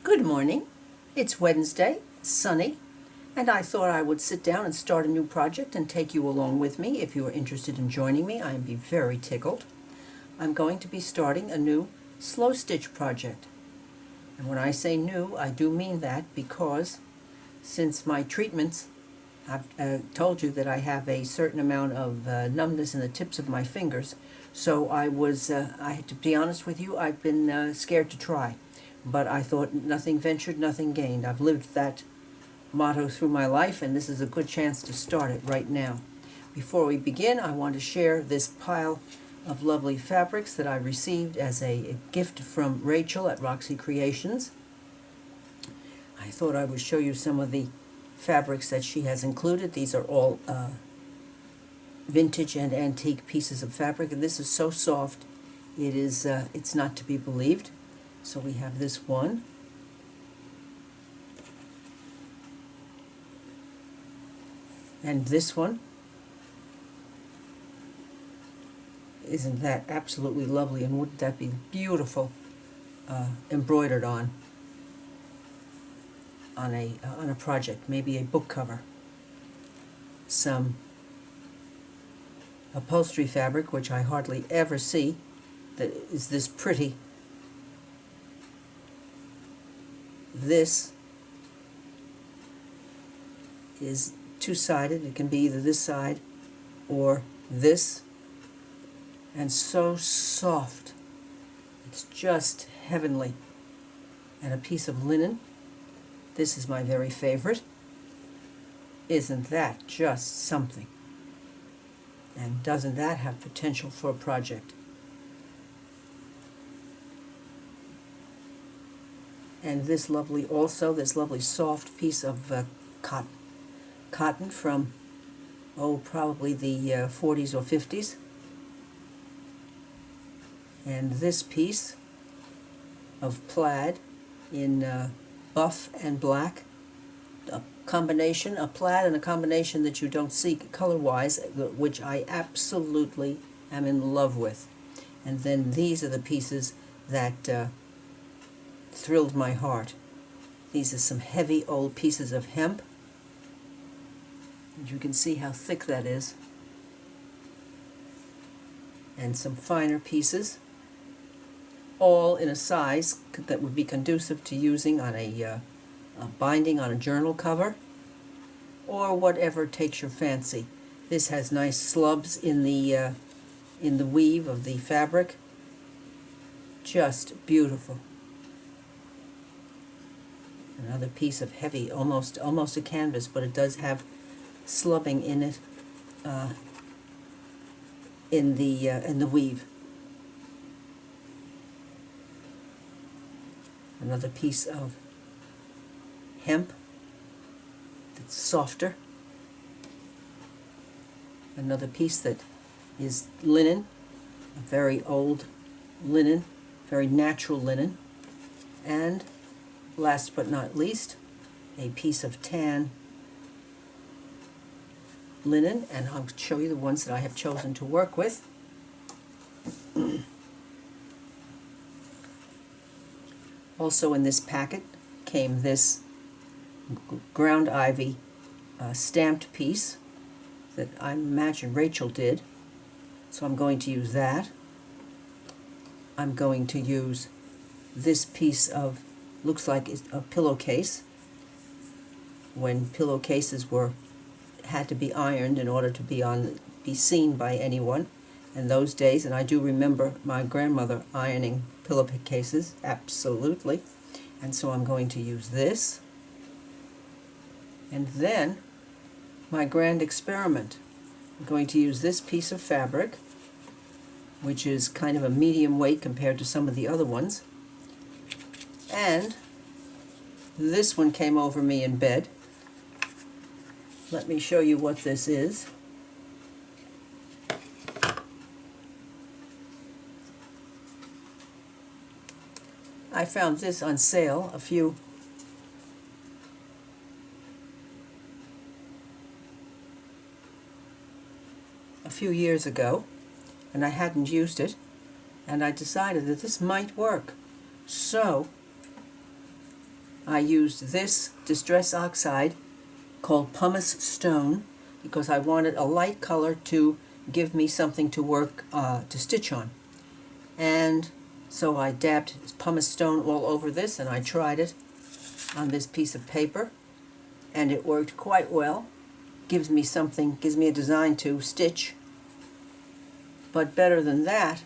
Good morning. It's Wednesday, sunny, and I thought I would sit down and start a new project and take you along with me. If you are interested in joining me, I'd be very tickled. I'm going to be starting a new slow stitch project. And when I say new, I do mean that because since my treatments, I've told you that I have a certain amount of numbness in the tips of my fingers. So to be honest with you, I've been scared to try. But I thought nothing ventured, nothing gained. I've lived that motto through my life, and this is a good chance to start it right now. Before we begin, I want to share this pile of lovely fabrics that I received as a gift from Rachel at Roxy Creations. I thought I would show you some of the fabrics that she has included. These are all vintage and antique pieces of fabric, and this is so soft, it's not to be believed. So we have this one. And this one. Isn't that absolutely lovely? And wouldn't that be beautiful embroidered on a project, maybe a book cover. Some upholstery fabric, which I hardly ever see, that is this pretty. This is two-sided. It can be either this side or this, and so soft. It's just heavenly. And a piece of linen. This is my very favorite. Isn't that just something? And doesn't that have potential for a project? And this lovely soft piece of cotton from, probably the 40s or 50s. And this piece of plaid in buff and black. A plaid and a combination that you don't see color-wise, which I absolutely am in love with. And then these are the pieces that thrilled my heart. These are some heavy old pieces of hemp. And you can see how thick that is. And some finer pieces, all in a size that would be conducive to using on a binding on a journal cover, or whatever takes your fancy. This has nice slubs in the weave of the fabric. Just beautiful. Another piece of heavy, almost a canvas, but it does have slubbing in it, in the weave. Another piece of hemp that's softer. Another piece that is linen, a very old linen, very natural linen. And last but not least, a piece of tan linen, and I'll show you the ones that I have chosen to work with. Also in this packet came this ground ivy stamped piece that I imagine Rachel did. So I'm going to use that. I'm going to use this piece of, looks like it's a pillowcase, when pillowcases had to be ironed in order to be seen by anyone in those days. And I do remember my grandmother ironing pillowcases, absolutely. And so I'm going to use this. And then my grand experiment. I'm going to use this piece of fabric, which is kind of a medium weight compared to some of the other ones. And this one came over me in bed. Let me show you what this is. I found this on sale a few years ago, and I hadn't used it, and I decided that this might work. So I used this Distress Oxide called Pumice Stone because I wanted a light color to give me something to work, to stitch on. And so I dabbed pumice stone all over this, and I tried it on this piece of paper, and it worked quite well. Gives me a design to stitch. But better than that,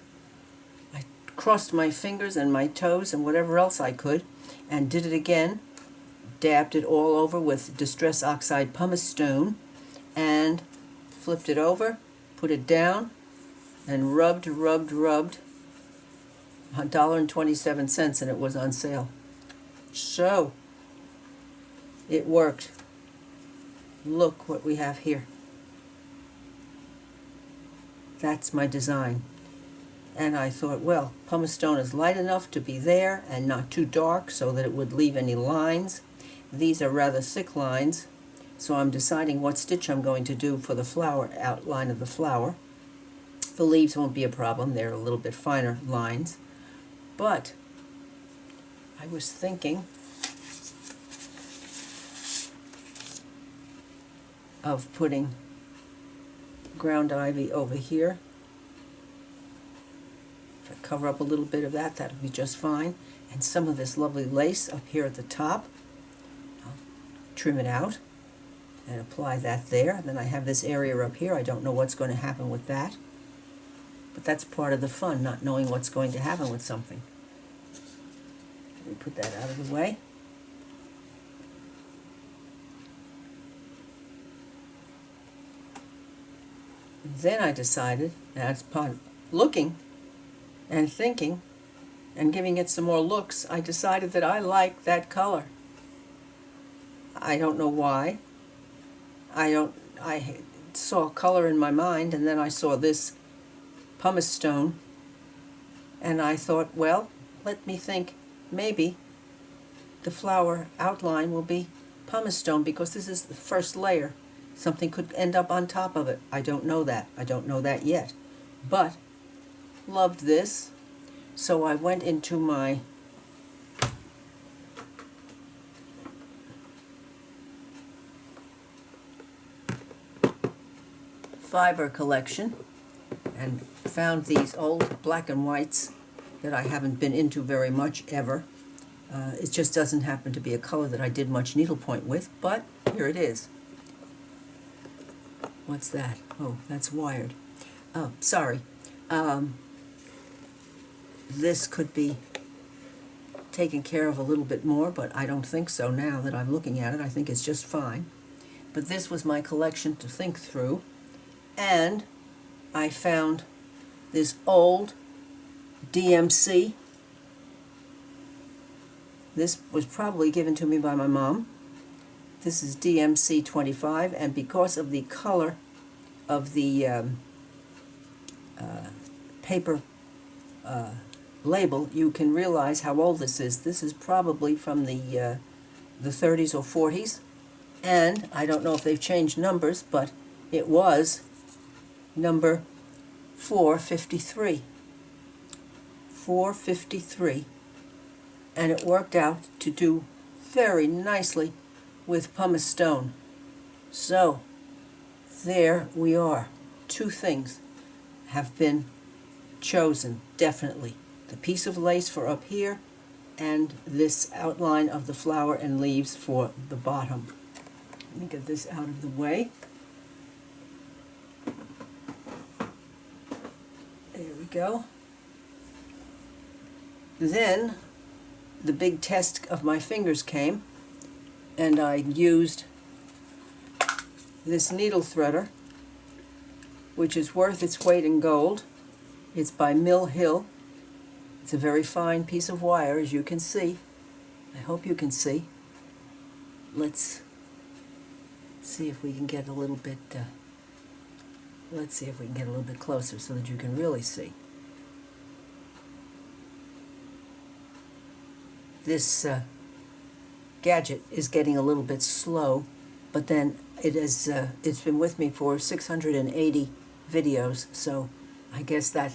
I crossed my fingers and my toes and whatever else I could, and did it again, dabbed it all over with Distress Oxide Pumice Stone, and flipped it over, put it down, and rubbed $1.27, and it was on sale. So it worked. Look what we have here. That's my design. And I thought, well, pumice stone is light enough to be there and not too dark so that it would leave any lines. These are rather thick lines, so I'm deciding what stitch I'm going to do for the flower, outline of the flower. The leaves won't be a problem, they're a little bit finer lines. But I was thinking of putting ground ivy over here. If I cover up a little bit of that, that'll be just fine. And some of this lovely lace up here at the top. I'll trim it out and apply that there. Then I have this area up here. I don't know what's going to happen with that. But that's part of the fun, not knowing what's going to happen with something. Let me put that out of the way. Then I decided, as upon looking and thinking and giving it some more looks, I decided that I like that color. I don't know why. I saw color in my mind, and then I saw this pumice stone, and I thought, well, let me think, maybe the flower outline will be pumice stone because this is the first layer. Something could end up on top of it. I don't know that. I don't know that yet. But loved this, so I went into my fiber collection and found these old black and whites that I haven't been into very much ever. It just doesn't happen to be a color that I did much needlepoint with, but here it is. What's that? Oh, that's wired. Oh, sorry. This could be taken care of a little bit more, but I don't think so now that I'm looking at it. I think it's just fine. But this was my collection to think through, and I found this old DMC. This was probably given to me by my mom. This is DMC 25, and because of the color of the paper label, you can realize how old this is. This is probably from the 30s or 40s, and I don't know if they've changed numbers, but it was number 453. 453, and it worked out to do very nicely with pumice stone. So there we are. Two things have been chosen, definitely. The piece of lace for up here and this outline of the flower and leaves for the bottom. Let me get this out of the way. There we go. Then the big test of my fingers came, and I used this needle threader, which is worth its weight in gold. It's by Mill Hill. It's a very fine piece of wire, as you can see. I hope you can see. Let's see if we can get a little bit. Let's see if we can get a little bit closer so that you can really see. This gadget is getting a little bit slow, but then it's been with me for 680 videos, so I guess that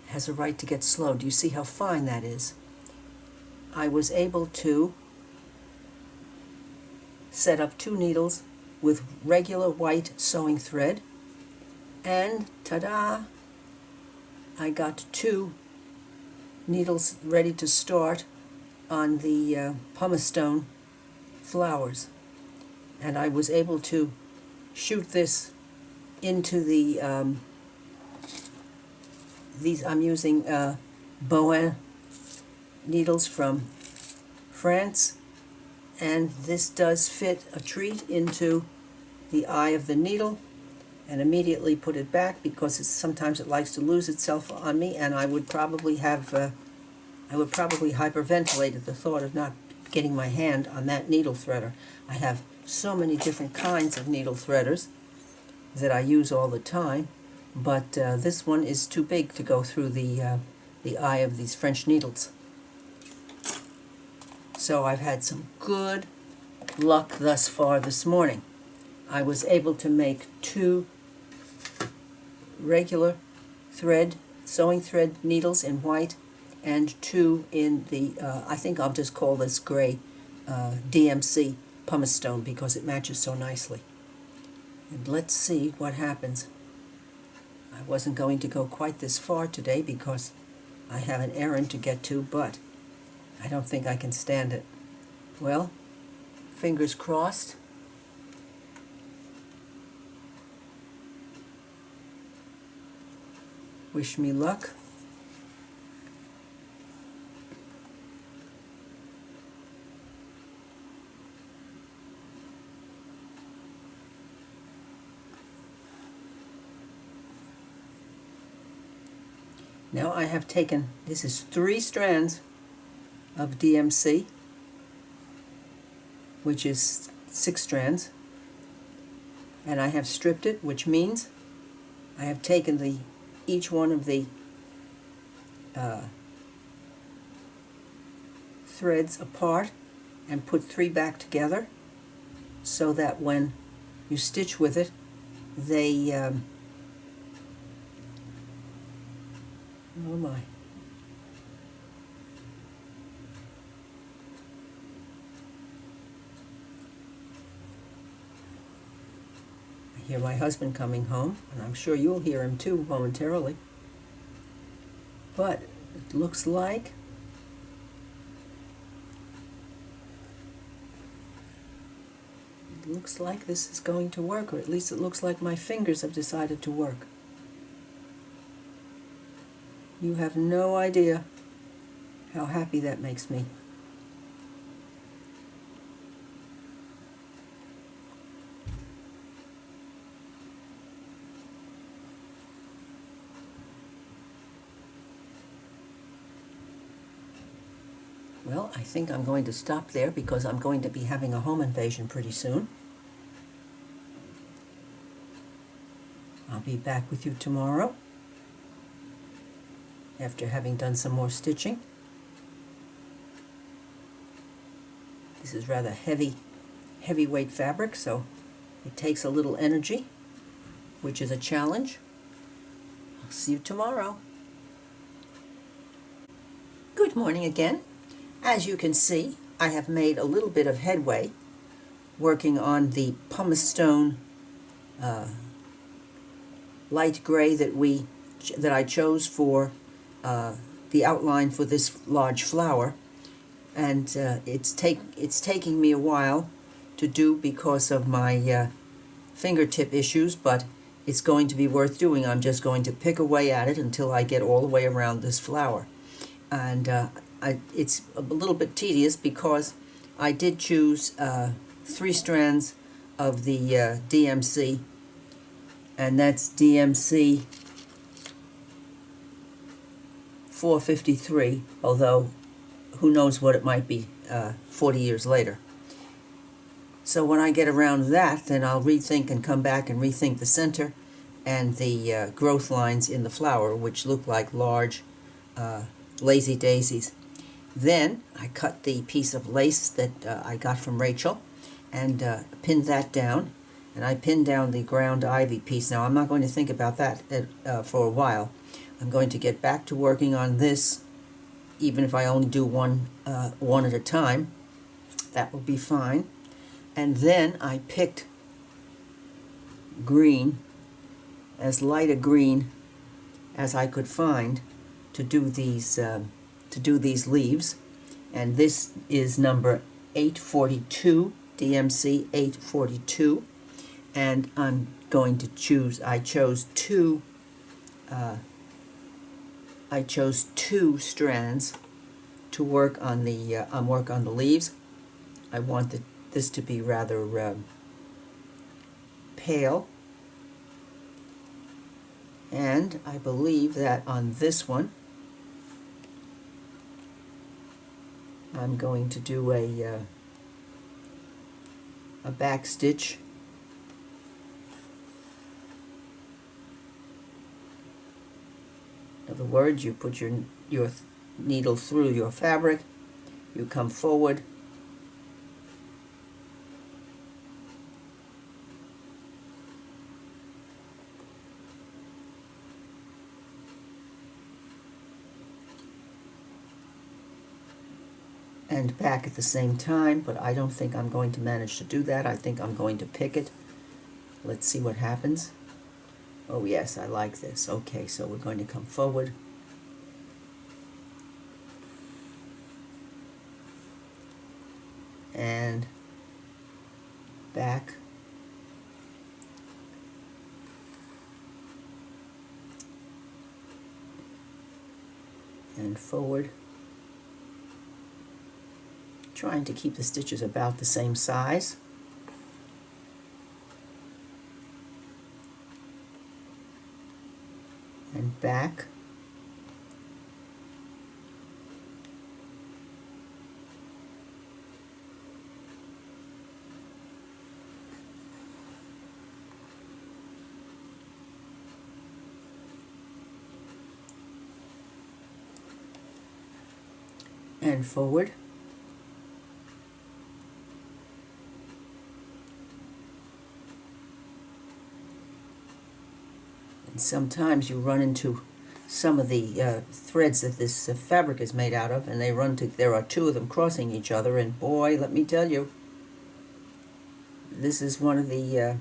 has a right to get slow. Do you see how fine that is? I was able to set up 2 needles with regular white sewing thread, and ta-da! I got 2 needles ready to start on the pumice stone flowers, and I was able to shoot this into the these I'm using Bowen needles from France, and this does fit a treat into the eye of the needle, and immediately put it back because sometimes it likes to lose itself on me, and I would probably hyperventilate at the thought of not getting my hand on that needle threader. I have so many different kinds of needle threaders that I use all the time, but this one is too big to go through the eye of these French needles. So I've had some good luck thus far this morning. I was able to make 2 regular thread, sewing thread needles in white, and 2 in the, I think I'll just call this gray DMC pumice stone because it matches so nicely. And let's see what happens. I wasn't going to go quite this far today because I have an errand to get to, but I don't think I can stand it. Well, fingers crossed. Wish me luck. Now I have taken, this is 3 strands of DMC, which is 6 strands, and I have stripped it, which means I have taken each one of the threads apart and put 3 back together so that when you stitch with it, they oh my. I hear my husband coming home, and I'm sure you'll hear him too momentarily. But it looks like this is going to work, or at least it looks like my fingers have decided to work. You have no idea how happy that makes me. Well, I think I'm going to stop there because I'm going to be having a home invasion pretty soon. I'll be back with you tomorrow after having done some more stitching. This is rather heavyweight fabric, so it takes a little energy, which is a challenge. I'll see you tomorrow. Good morning again. As you can see, I have made a little bit of headway working on the pumice stone light gray that I chose for the outline for this large flower, and it's taking me a while to do because of my fingertip issues, but it's going to be worth doing. I'm just going to pick away at it until I get all the way around this flower, and it's a little bit tedious because I did choose 3 strands of the DMC, and that's DMC 453, although who knows what it might be 40 years later. So when I get around that, then I'll rethink and come back and rethink the center and the growth lines in the flower, which look like large lazy daisies. Then I cut the piece of lace that I got from Rachel and pinned that down, and I pinned down the ground ivy piece. Now I'm not going to think about that for a while. I'm going to get back to working on this even if I only do one at a time, that will be fine. And then I picked green, as light a green as I could find to do these leaves. And this is number 842, DMC 842. And I'm going to choose, I chose two strands to work on the leaves. I want this to be rather pale, and I believe that on this one I'm going to do a back stitch. In other words, you put your needle through your fabric, you come forward, and back at the same time, but I don't think I'm going to manage to do that. I think I'm going to pick it. Let's see what happens. Oh yes, I like this. Okay, so we're going to come forward. And back. And forward. Trying to keep the stitches about the same size. And back. And forward. And sometimes you run into some of the threads that this fabric is made out of, and there are two of them crossing each other, and boy, let me tell you, this is one of the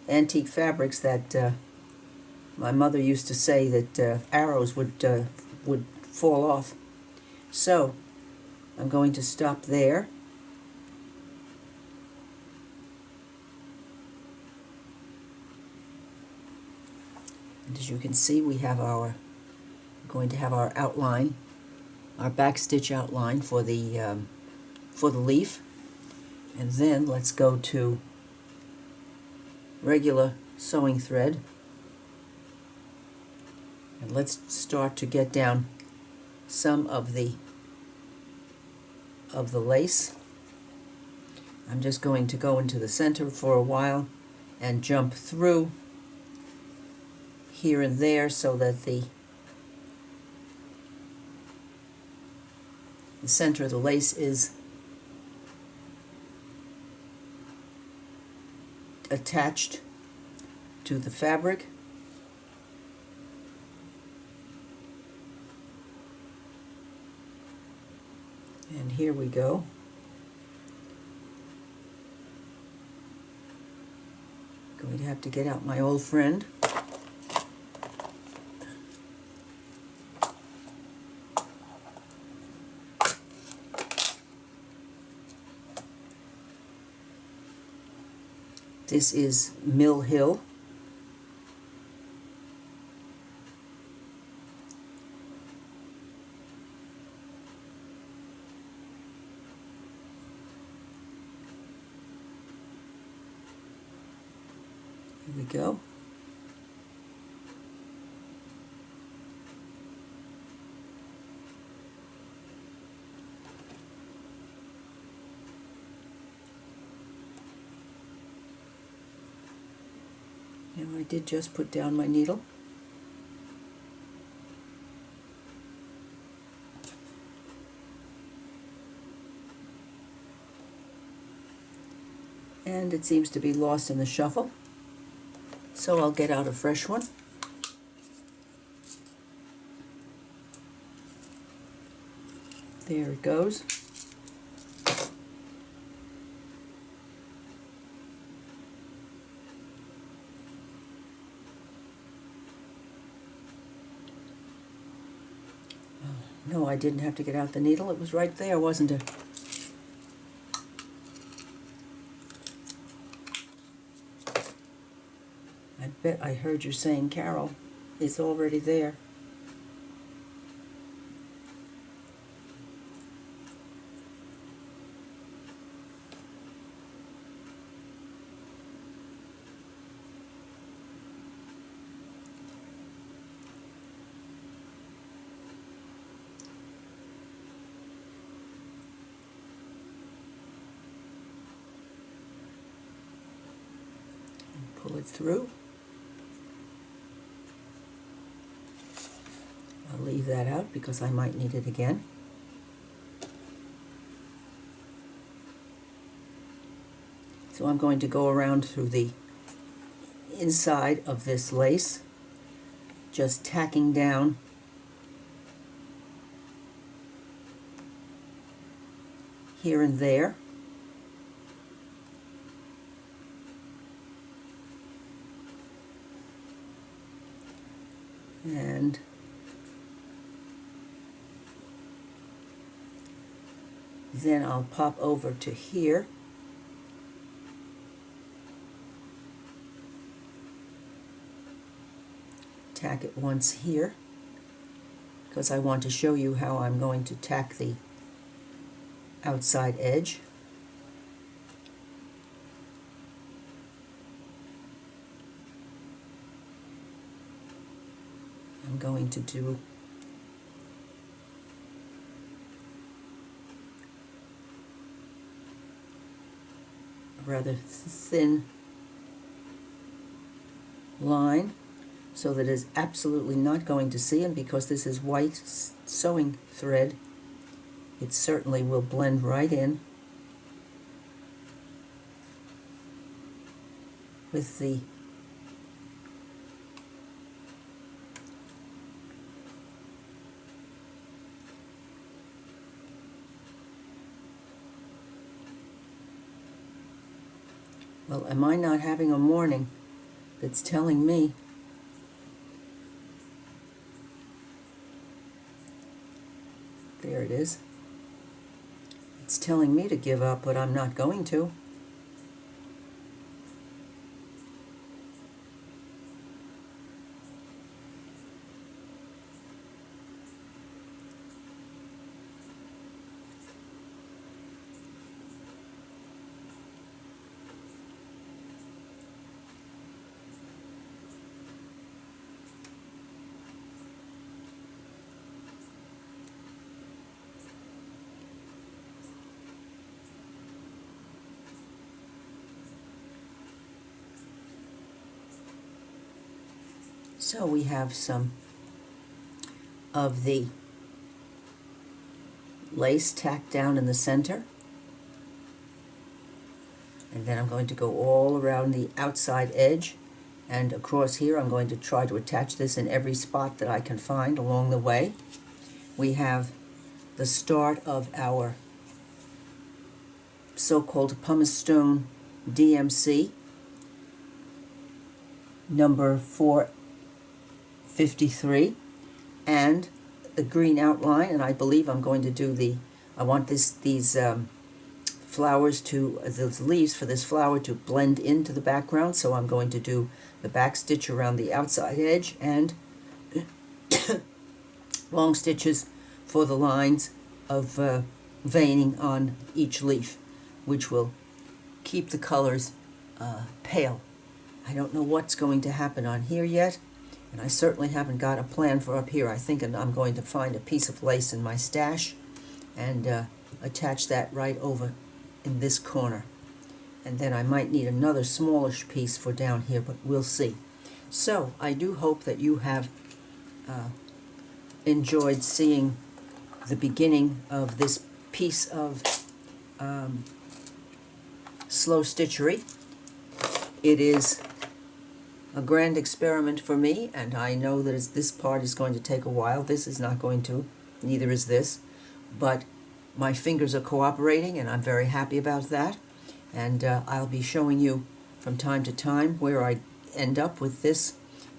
antique fabrics that my mother used to say that arrows would fall off. So I'm going to stop there. And as you can see, we have going to have our outline, our back stitch outline for the leaf. And then let's go to regular sewing thread, and let's start to get down some of the lace. I'm just going to go into the center for a while and jump through here and there so that the center of the lace is attached to the fabric. And here we go. Going to have to get out my old friend. This is Mill Hill. Here we go. Now I did just put down my needle. And it seems to be lost in the shuffle. So I'll get out a fresh one. There it goes. No, I didn't have to get out the needle. It was right there, wasn't it? I bet I heard you saying, Carol, it's already there. Pull it through. I'll leave that out because I might need it again. So I'm going to go around through the inside of this lace, just tacking down here and there. And then I'll pop over to here. Tack it once here, because I want to show you how I'm going to tack the outside edge. I'm going to do a rather thin line so that it's absolutely not going to see, and because this is white sewing thread, it certainly will blend right in with the well, am I not having a morning that's telling me there it is. It's telling me to give up, but I'm not going to. So we have some of the lace tacked down in the center, and then I'm going to go all around the outside edge and across here. I'm going to try to attach this in every spot that I can find along the way. We have the start of our so-called pumice stone DMC number 453 and the green outline, and I believe I'm going to do I want these flowers the leaves for this flower to blend into the background, so I'm going to do the back stitch around the outside edge and long stitches for the lines of veining on each leaf, which will keep the colors pale. I don't know what's going to happen on here yet, and I certainly haven't got a plan for up here. I think I'm going to find a piece of lace in my stash and attach that right over in this corner. And then I might need another smallish piece for down here, but we'll see. So I do hope that you have enjoyed seeing the beginning of this piece of slow stitchery. It is a grand experiment for me, and I know that this part is going to take a while. This is not going to, neither is this, but my fingers are cooperating, and I'm very happy about that. And I'll be showing you from time to time where I end up with this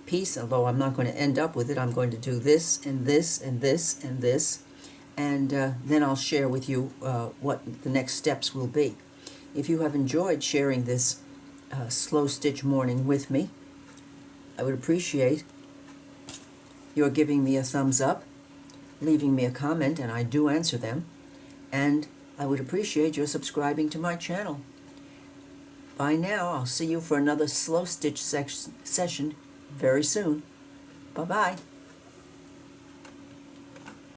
piece, although I'm not going to end up with it. I'm going to do this and this and this and this, and then I'll share with you what the next steps will be. If you have enjoyed sharing this slow stitch morning with me, I would appreciate your giving me a thumbs up, leaving me a comment, and I do answer them, and I would appreciate your subscribing to my channel. Bye now. I'll see you for another slow stitch session very soon. Bye-bye.